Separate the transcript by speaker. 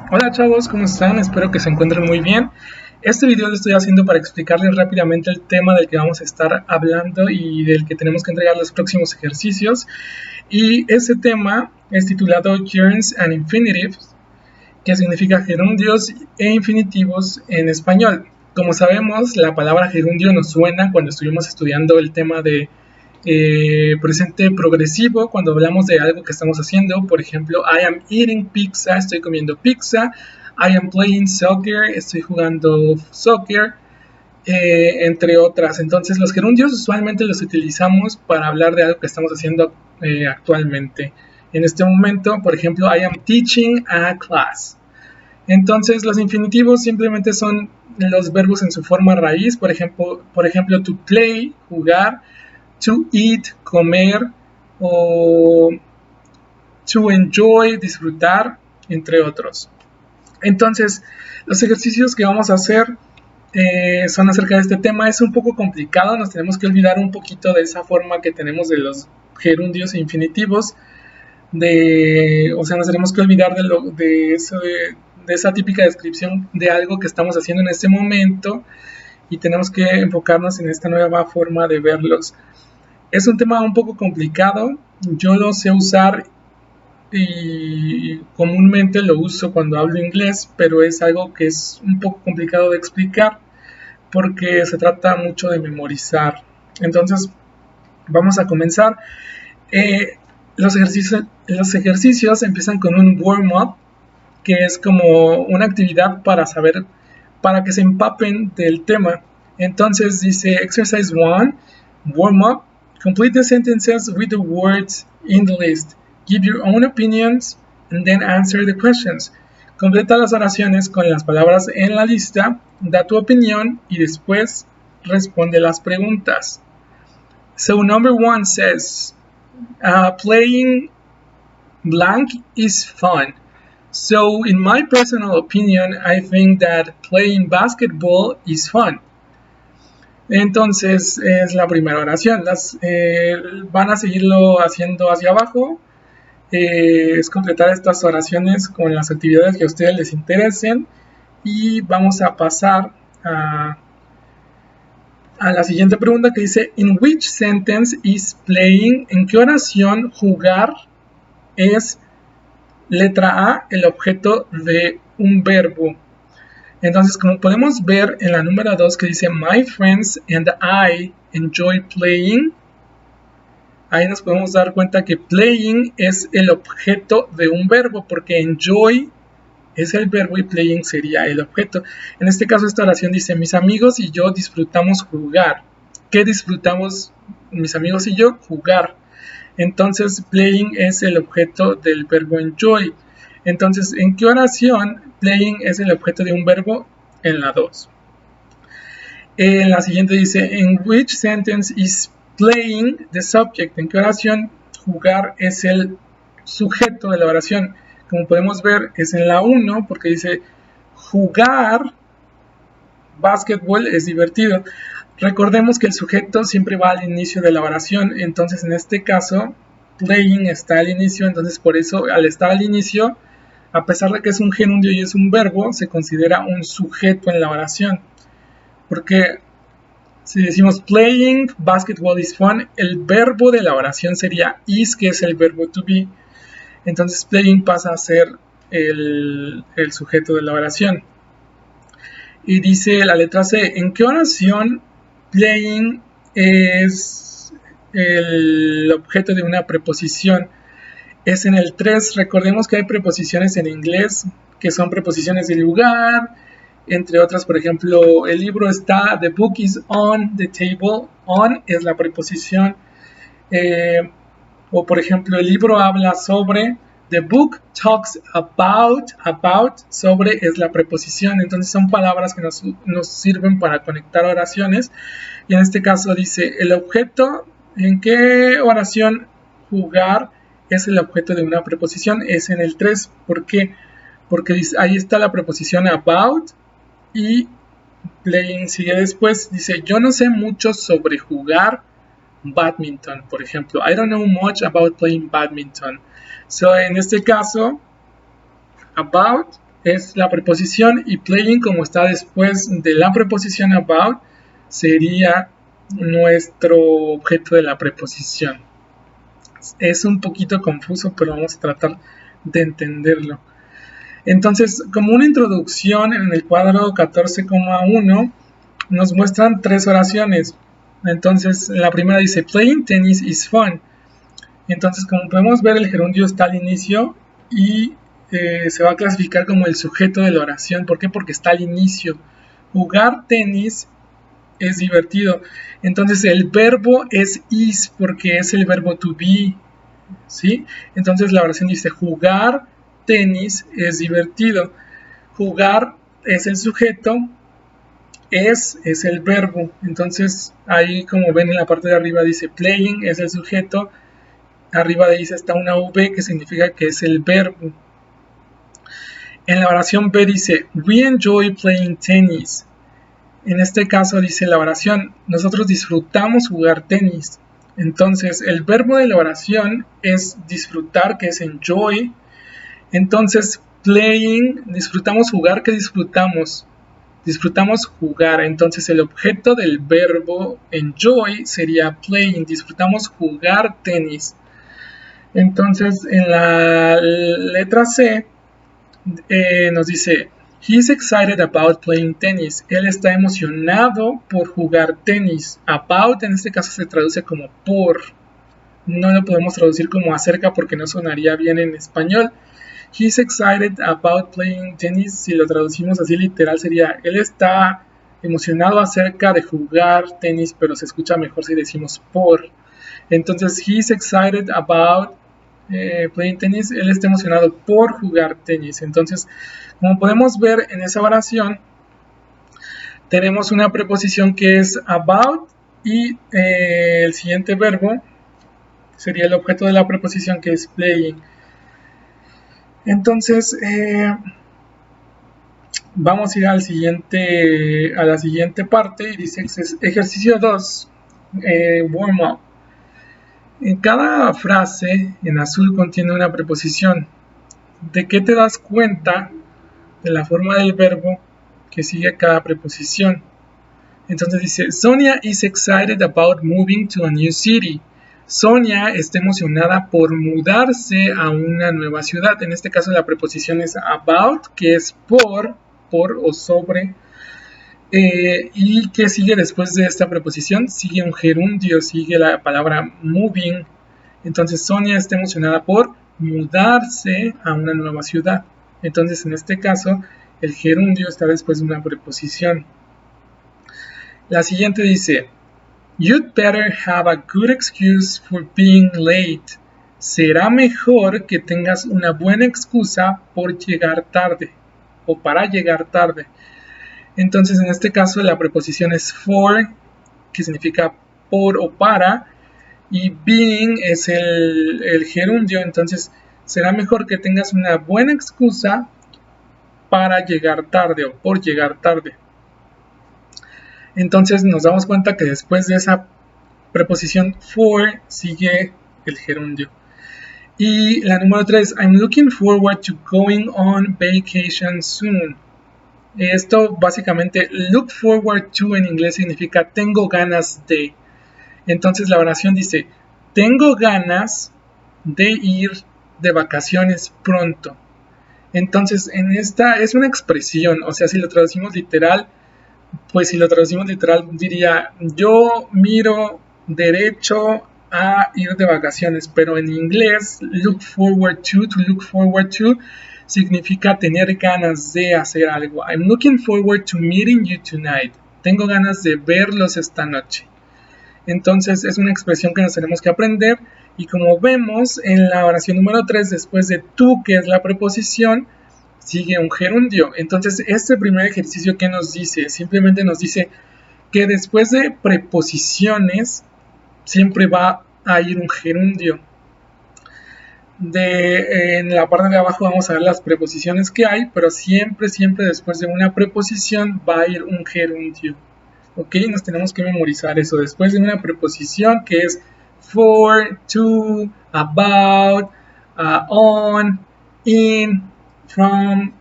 Speaker 1: Hola chavos, ¿cómo están? Espero que se encuentren muy bien. Este video lo estoy haciendo para explicarles rápidamente el tema del que vamos a estar hablando y del que tenemos que entregar los próximos ejercicios. Y ese tema es titulado Gerunds and Infinitives, que significa gerundios e infinitivos en español. Como sabemos, la palabra gerundio nos suena cuando estuvimos estudiando el tema de presente progresivo, cuando hablamos de algo que estamos haciendo. Por ejemplo, I am eating pizza, estoy comiendo pizza. I am playing soccer, estoy jugando soccer, entre otras. Entonces los gerundios usualmente los utilizamos para hablar de algo que estamos haciendo actualmente. En este momento, por ejemplo, I am teaching a class. Entonces los infinitivos simplemente son los verbos en su forma raíz. Por ejemplo, to play, jugar, to eat, comer, o to enjoy, disfrutar, entre otros. Entonces, los ejercicios que vamos a hacer son acerca de este tema. Es un poco complicado, nos tenemos que olvidar un poquito de esa forma que tenemos de los gerundios e infinitivos. O sea, nos tenemos que olvidar de esa típica descripción de algo que estamos haciendo en este momento y tenemos que enfocarnos en esta nueva forma de verlos. Es un tema un poco complicado, yo lo sé usar y comúnmente lo uso cuando hablo inglés, pero es algo que es un poco complicado de explicar porque se trata mucho de memorizar. Entonces, vamos a comenzar. Los ejercicios empiezan con un warm-up, que es como una actividad para que se empapen del tema. Entonces dice exercise 1, warm up, complete the sentences with the words in the list, give your own opinions and then answer the questions. Completa las oraciones con las palabras en la lista, da tu opinión y después responde las preguntas. So number 1 says, playing blank is fun. So, in my personal opinion, I think that playing basketball is fun. Entonces, es la primera oración. Van a seguirlo haciendo hacia abajo. Es completar estas oraciones con las actividades que a ustedes les interesen. Y vamos a pasar a la siguiente pregunta que dice: ¿In which sentence is playing? ¿En qué oración jugar es letra A, el objeto de un verbo? Entonces, como podemos ver en la número 2 que dice My friends and I enjoy playing, ahí nos podemos dar cuenta que playing es el objeto de un verbo, porque enjoy es el verbo y playing sería el objeto. En este caso, esta oración dice: mis amigos y yo disfrutamos jugar. ¿Qué disfrutamos mis amigos y yo? Jugar. Entonces, playing es el objeto del verbo enjoy. Entonces, ¿en qué oración playing es el objeto de un verbo? En la 2. En la siguiente dice: ¿In which sentence is playing the subject? ¿En qué oración jugar es el sujeto de la oración? Como podemos ver, es en la 1 porque dice: jugar básquetbol es divertido. Recordemos que el sujeto siempre va al inicio de la oración, entonces en este caso playing está al inicio, entonces por eso al estar al inicio, a pesar de que es un gerundio y es un verbo, se considera un sujeto en la oración. Porque si decimos playing basketball is fun, el verbo de la oración sería is, que es el verbo to be. Entonces playing pasa a ser el sujeto de la oración. Y dice la letra C: ¿en qué oración playing es el objeto de una preposición? Es en el 3. Recordemos que hay preposiciones en inglés que son preposiciones de lugar, entre otras. Por ejemplo, el libro está, the book is on the table. On es la preposición. O por ejemplo, el libro habla sobre, the book talks about, sobre es la preposición. Entonces son palabras que nos sirven para conectar oraciones. Y en este caso dice el objeto. ¿En qué oración jugar es el objeto de una preposición? Es en el 3. ¿Por qué? Porque dice, ahí está la preposición about y playing sigue después. Dice: yo no sé mucho sobre jugar badminton, por ejemplo. I don't know much about playing badminton. So, en este caso, about es la preposición y playing, como está después de la preposición about, sería nuestro objeto de la preposición. Es un poquito confuso, pero vamos a tratar de entenderlo. Entonces, como una introducción, en el cuadro 14,1 nos muestran 3 oraciones. Entonces, la primera dice, playing tennis is fun. Entonces, como podemos ver, el gerundio está al inicio y se va a clasificar como el sujeto de la oración. ¿Por qué? Porque está al inicio. Jugar tenis es divertido. Entonces, el verbo es is porque es el verbo to be, ¿sí? Entonces, la oración dice, jugar tenis es divertido. Jugar es el sujeto, es el verbo. Entonces, ahí como ven en la parte de arriba dice playing es el sujeto. Arriba de ahí está una V que significa que es el verbo. En la oración B dice, we enjoy playing tennis. En este caso dice la oración, nosotros disfrutamos jugar tenis. Entonces el verbo de la oración es disfrutar, que es enjoy. Entonces playing, disfrutamos jugar, ¿qué disfrutamos? Disfrutamos jugar. Entonces el objeto del verbo enjoy sería playing, disfrutamos jugar tenis. Entonces en la letra C nos dice, he's excited about playing tennis. Él está emocionado por jugar tenis. About en este caso se traduce como por. No lo podemos traducir como acerca porque no sonaría bien en español. He's excited about playing tennis. Si lo traducimos así literal sería, él está emocionado acerca de jugar tenis, pero se escucha mejor si decimos por. Entonces, he's excited about playing tennis. Él está emocionado por jugar tenis. Entonces, como podemos ver en esa oración, tenemos una preposición que es about y el siguiente verbo sería el objeto de la preposición que es playing. Entonces, vamos a ir a la siguiente parte y dice ejercicio 2, warm up. En cada frase en azul contiene una preposición. ¿De qué te das cuenta? De la forma del verbo que sigue cada preposición. Entonces dice, Sonia is excited about moving to a new city. Sonia está emocionada por mudarse a una nueva ciudad. En este caso la preposición es about, que es por o sobre. ¿Y qué sigue después de esta preposición? Sigue un gerundio, sigue la palabra moving. Entonces Sonia está emocionada por mudarse a una nueva ciudad. Entonces en este caso el gerundio está después de una preposición. La siguiente dice, you'd better have a good excuse for being late. Será mejor que tengas una buena excusa por llegar tarde o para llegar tarde. Entonces en este caso la preposición es for, que significa por o para, y being es el gerundio. Entonces será mejor que tengas una buena excusa para llegar tarde o por llegar tarde. Entonces nos damos cuenta que después de esa preposición for sigue el gerundio. Y la número 3, I'm looking forward to going on vacation soon. Esto básicamente, look forward to en inglés significa tengo ganas de. Entonces la oración dice, tengo ganas de ir de vacaciones pronto. Entonces en esta es una expresión, o sea, si lo traducimos literal, pues si lo traducimos literal diría, yo miro derecho a ir de vacaciones, pero en inglés to look forward to significa tener ganas de hacer algo. I'm looking forward to meeting you tonight. Tengo ganas de verlos esta noche. Entonces es una expresión que nos tenemos que aprender, y como vemos en la oración número 3, después de to, que es la preposición, sigue un gerundio. Entonces este primer ejercicio, ¿qué nos dice? Simplemente nos dice que después de preposiciones siempre va a ir un gerundio. En la parte de abajo vamos a ver las preposiciones que hay, pero siempre después de una preposición va a ir un gerundio. Ok, nos tenemos que memorizar eso. Después de una preposición que es for, to, about, on, in, from,